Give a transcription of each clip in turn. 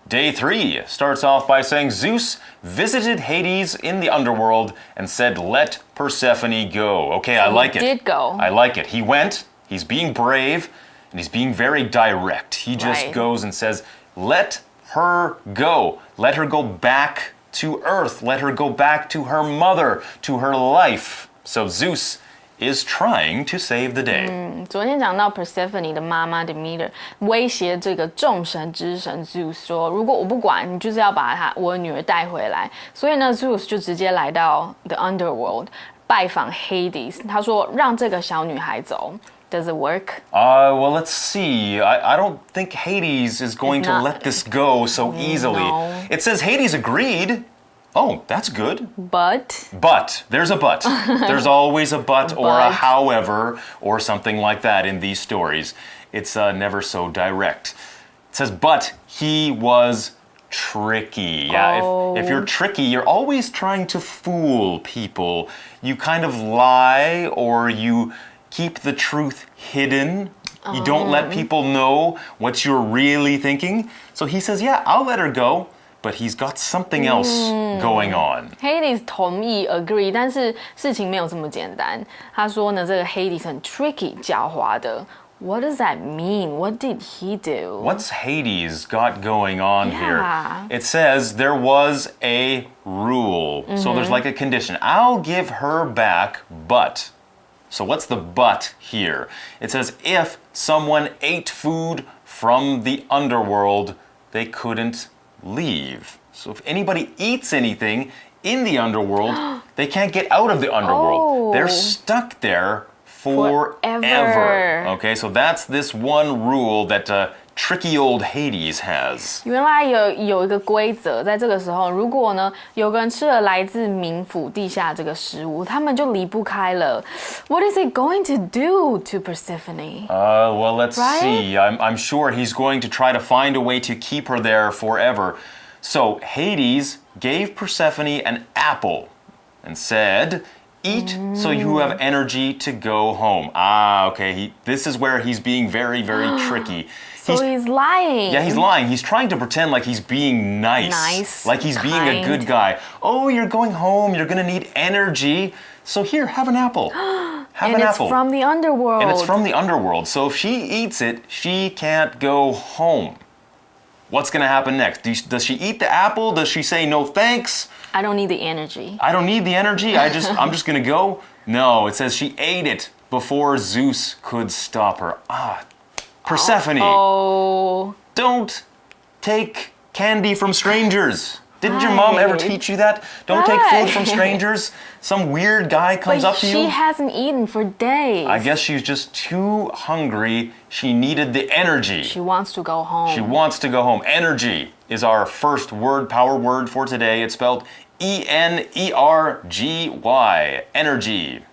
Day 3 starts off by saying Zeus visited Hades in the underworld and said, let Persephone go. Okay, I like it. He did go. I like it. He went, he's being brave, and he's being very direct. He just goes and says, let her go. Let her go back to Earth. Let her go back to her mother, to her life. So Zeus is trying to save the day. 昨天讲到 Persephone 的妈妈 Demeter 威胁这个众神之神 Zeus 说，如果我不管，你就是要把我的女儿带回来。所以呢 Zeus 就直接来到 the underworld 拜访 Hades， 他说让这个小女孩走。Does it work? Well, let's see. I don't think Hades is going to let this go so easily. No. It says Hades agreed. Oh, that's good. But There's a but. There's always a but or a however or something like that in these stories. It's never so direct. It says, but he was tricky. Yeah, if you're tricky, you're always trying to fool people. You kind of lie or you keep the truth hidden. You don't let people know what you're really thinking. So he says, yeah, I'll let her go. But he's got something else going on. Hades 同意 agree， 但是事情没有这么简单。他说呢，这个 Hades 很 tricky 狡猾的。What does that mean? What did he do? What's Hades got going on here? Yeah. It says there was a rule. So there's like a condition. I'll give her back, but. So what's the but here? It says if someone ate food from the underworld, they couldn't leave. So if anybody eats anything in the underworld, they can't get out of the underworld. They're stuck there forever. Okay, so that's this one rule that tricky old Hades has. 原来有一个规则，在这个时候，如果呢有个人吃了来自冥府地下这个食物，他们就离不开了。What is he going to do to Persephone? Well, let's see. I'm sure he's going to try to find a way to keep her there forever. So Hades gave Persephone an apple and said, eat so you have energy to go home. Okay. This is where he's being very, very tricky. So he's lying. Yeah, he's lying. He's trying to pretend like he's being nice. Like he's being a good guy. Oh, you're going home. You're going to need energy. So here, have an apple. Have an apple. And it's from the underworld. And it's from the underworld. So if she eats it, she can't go home. What's going to happen next? Does she eat the apple? Does she say no thanks? I don't need the energy. I don't need the energy. I'm just going to go? No, it says she ate it before Zeus could stop her. Persephone. Don't take candy from strangers. Didn't your mom ever teach you that? Don't take food from strangers. Some weird guy comes up to you. But she hasn't eaten for days. I guess she's just too hungry. She needed the energy. She wants to go home. She wants to go home. Energy is our first word, power word for today. It's spelled E-N-E-R-G-Y. Energy.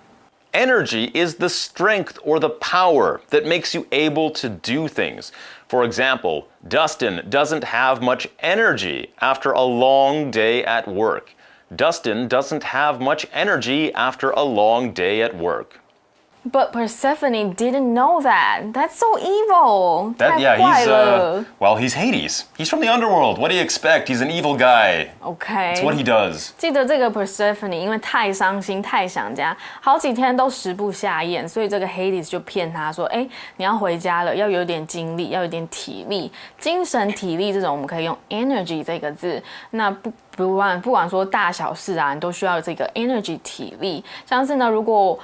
Energy is the strength or the power that makes you able to do things. For example, Dustin doesn't have much energy after a long day at work. Dustin doesn't have much energy after a long day at work. But Persephone didn't know that. That's so evil. He's Hades. He's from the underworld. What do you expect? He's an evil guy. Okay. It's what he does. 记得这个 Persephone 因为太伤心、太想家，好几天都食不下咽，所以这个 Hades 就骗他说：“哎，你要回家了，要有点精力，要有点体力，精神体力这种我们可以用 energy 这个字。那不管说大小事啊，你都需要这个 energy 体力。像是呢，如果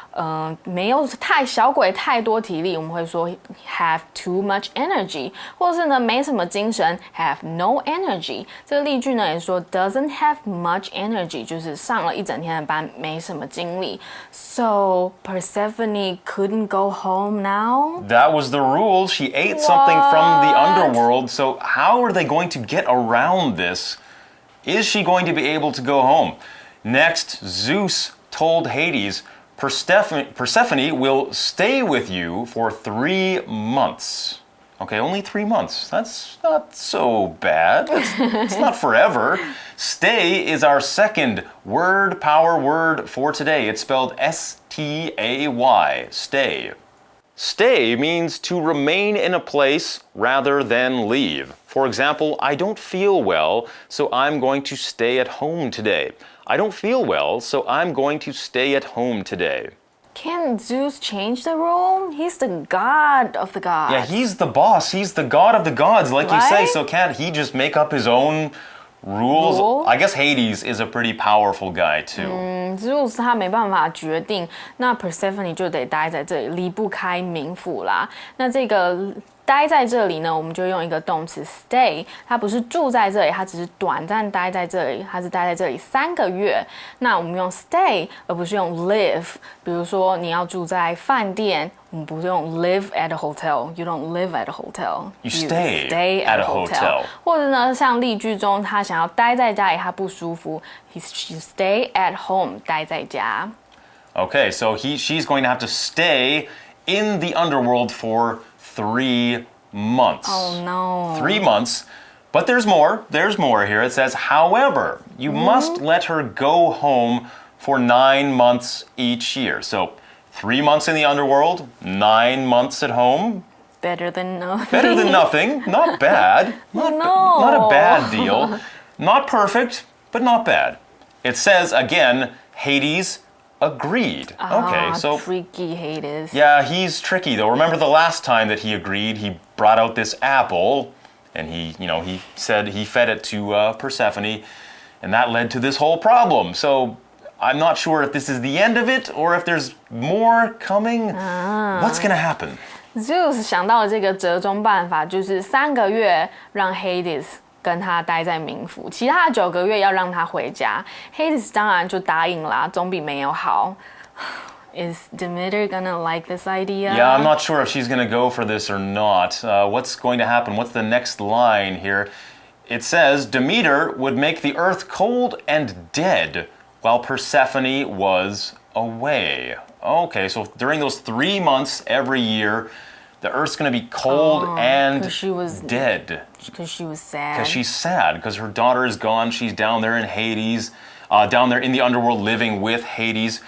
没有小鬼太多体力，我们会说 have too much energy， 或是呢没什么精神 have no energy。这个例句呢也说 doesn't have much energy， 就是上了一整天的班没什么精力。So Persephone couldn't go home now. That was the rule. She ate something from the underworld. So how are they going to get around this? Is she going to be able to go home? Next, Zeus told Hades, Persephone will stay with you for 3 months. Okay, only 3 months. That's not so bad. It's not forever. Stay is our second power word for today. It's spelled S-T-A-Y, stay. Stay means to remain in a place rather than leave. For example, I don't feel well, so I'm going to stay at home today. I don't feel well, so I'm going to stay at home today. Can Zeus change the rule? He's the god of the gods. Yeah, he's the boss. He's the god of the gods, like you say. Right? So can't he just make up his own rules? Rule? I guess Hades is a pretty powerful guy too. Zeus 他没办法决定，那 Persephone 就得待在这里，离不开冥府啦。那这个待在这里呢，我们就用一个动词 stay， 它不是住在这里，它只是短暂待在这里，它是待在这里3个月。那我们用 stay 而不是用 live。比如说你要住在饭店，我们不是用 live at a hotel， you don't live at a hotel， You stay at at a a hotel。 hotel. 或者呢，像例句中他想要待在家里，他不舒服 ，she stay at home， 待在家。Okay, so she's going to have to stay in the underworld for 3 months. Oh no. 3 months. But there's more. There's more here. It says, however, you must let her go home for 9 months each year. So 3 months in the underworld, 9 months at home. Better than nothing. Better than nothing. Not bad. Not a bad deal. Not perfect, but not bad. It says, again, Hades agreed. Okay, so tricky Hades. yeah, he's tricky though. Remember the last time that he agreed, he brought out this apple and he said he fed it to Persephone and that led to this whole problem. So I'm not sure if this is the end of it or if there's more coming. What's going to happen? Zeus 想到的这个折中办法就是3个月让 Hades 跟他待在冥府，其他的9个月要让他回家。Hades 当然就答应啦，总比没有好。Is Demeter gonna like this idea? Yeah, I'm not sure if she's going to go for this or not. What's going to happen? What's the next line here? It says, Demeter would make the earth cold and dead while Persephone was away. Okay, so during those 3 months every year, the earth's going to be cold and 'cause she was dead. Because she was sad. Because she's sad, because her daughter is gone. She's down there in Hades, down there in the underworld living with Hades.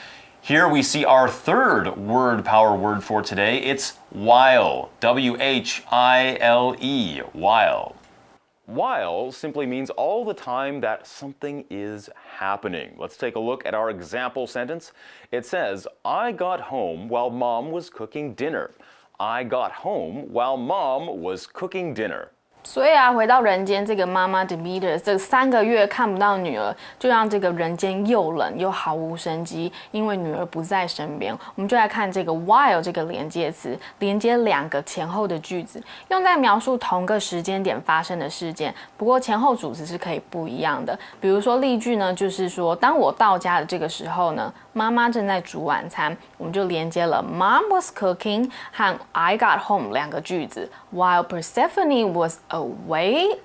Here we see our third word power word for today. It's while. W-H-I-L-E. While. While simply means all the time that something is happening. Let's take a look at our example sentence. It says, I got home while Mom was cooking dinner. I got home while Mom was cooking dinner. 所以啊，回到人间，这个妈妈 Demeter 这3个月看不到女儿，就让这个人间又冷又毫无生机，因为女儿不在身边。我们就来看这个 while 这个连接词，连接2个前后的句子，用在描述同个时间点发生的事件。不过前后主词是可以不一样的。比如说例句呢，就是说当我到家的这个时候呢，妈妈正在煮晚餐，我们就连接了 Mom was cooking 和 I got home 2个句子 ，while Persephone was away.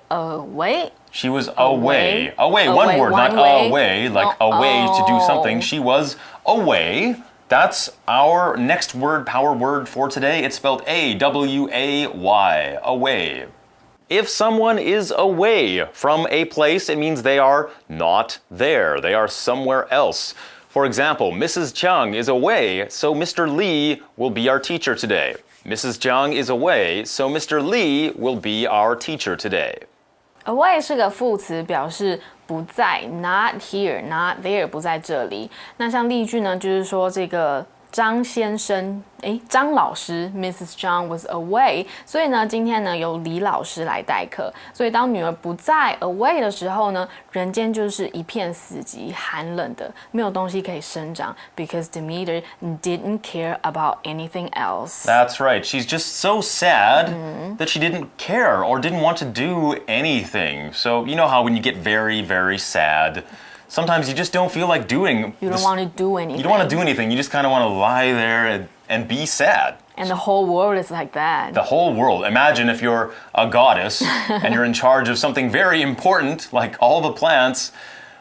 She was away. Away, One word, not one way. away, like away to do something. She was away. That's our next word power word for today. It's spelled A-W-A-Y, away. If someone is away from a place, it means they are not there. They are somewhere else. For example, Mrs. Chung is away, so Mr. Lee will be our teacher today. Mrs. Chung is away, so Mr. Lee will be our teacher today. Away 是个副词，表示不在 ，not here, not there， 不在这里。那像例句呢，就是说这个张先生，张老师 ，Mrs. Zhang was away， 所以呢，今天呢由李老师来代课。所以当女儿不在 away 的时候呢，人间就是一片死寂，寒冷的，没有东西可以生长。Because Demeter didn't care about anything else. That's right. She's just so sad that she didn't care or didn't want to do anything. So you know how when you get very, very sad, sometimes you just don't feel like doing. You don't want to do anything. You don't want to do anything. You just kind of want to lie there and be sad. And the whole world is like that. The whole world. Imagine if you're a goddess and you're in charge of something very important, like all the plants.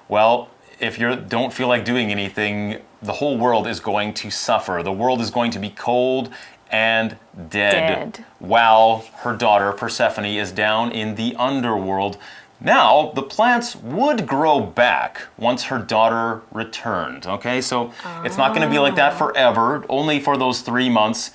Well, if you don't feel like doing anything, the whole world is going to suffer. The world is going to be cold and dead. While her daughter Persephone is down in the underworld. Now, the plants would grow back once her daughter returned, okay? So it's not going to be like that forever, only for those 3 months.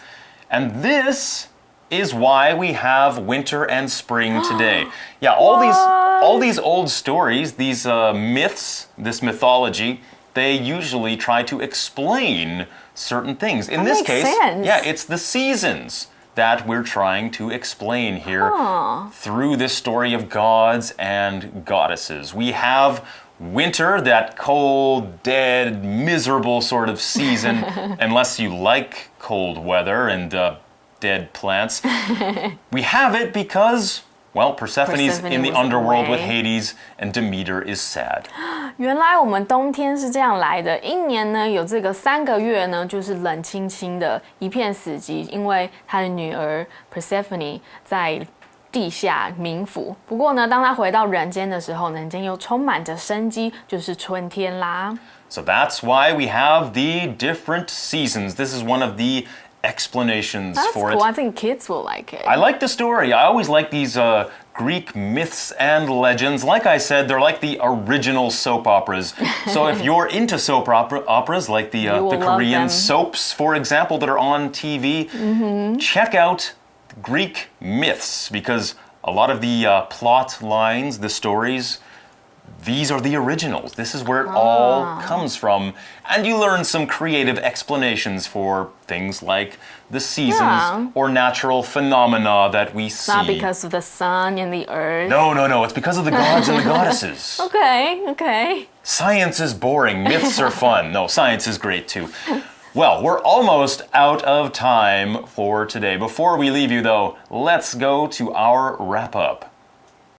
And this is why we have winter and spring today. Yeah, all these old stories, these myths, this mythology, they usually try to explain certain things. In this case, sense. yeah, it's the seasons that we're trying to explain here through this story of gods and goddesses. We have winter, that cold, dead, miserable sort of season, unless you like cold weather and dead plants. We have it because, well, Persephone's in the underworld with Hades, and Demeter is sad. 原来我们冬天是这样来的，一年呢有这个3个月呢，就是冷清清的一片死寂，因为他的女儿 Persephone 在地下冥府。不过呢，当他回到人间的时候，人间又充满着生机，就是春天啦。So that's why we have the different seasons. This is one of the explanations for cool. it. I think kids will like it. I like the story. I always like these Greek myths and legends. Like I said, they're like the original soap operas. So if you're into soap operas, like the Korean soaps, for example, that are on TV, check out Greek myths, because a lot of the plot lines, the stories, these are the originals. This is where it all comes from. And you learn some creative explanations for things like the seasons or natural phenomena that we see. Not because of the sun and the earth. No. It's because of the gods and the goddesses. Okay. Science is boring. Myths are fun. No, science is great too. Well, we're almost out of time for today. Before we leave you, though, let's go to our wrap-up.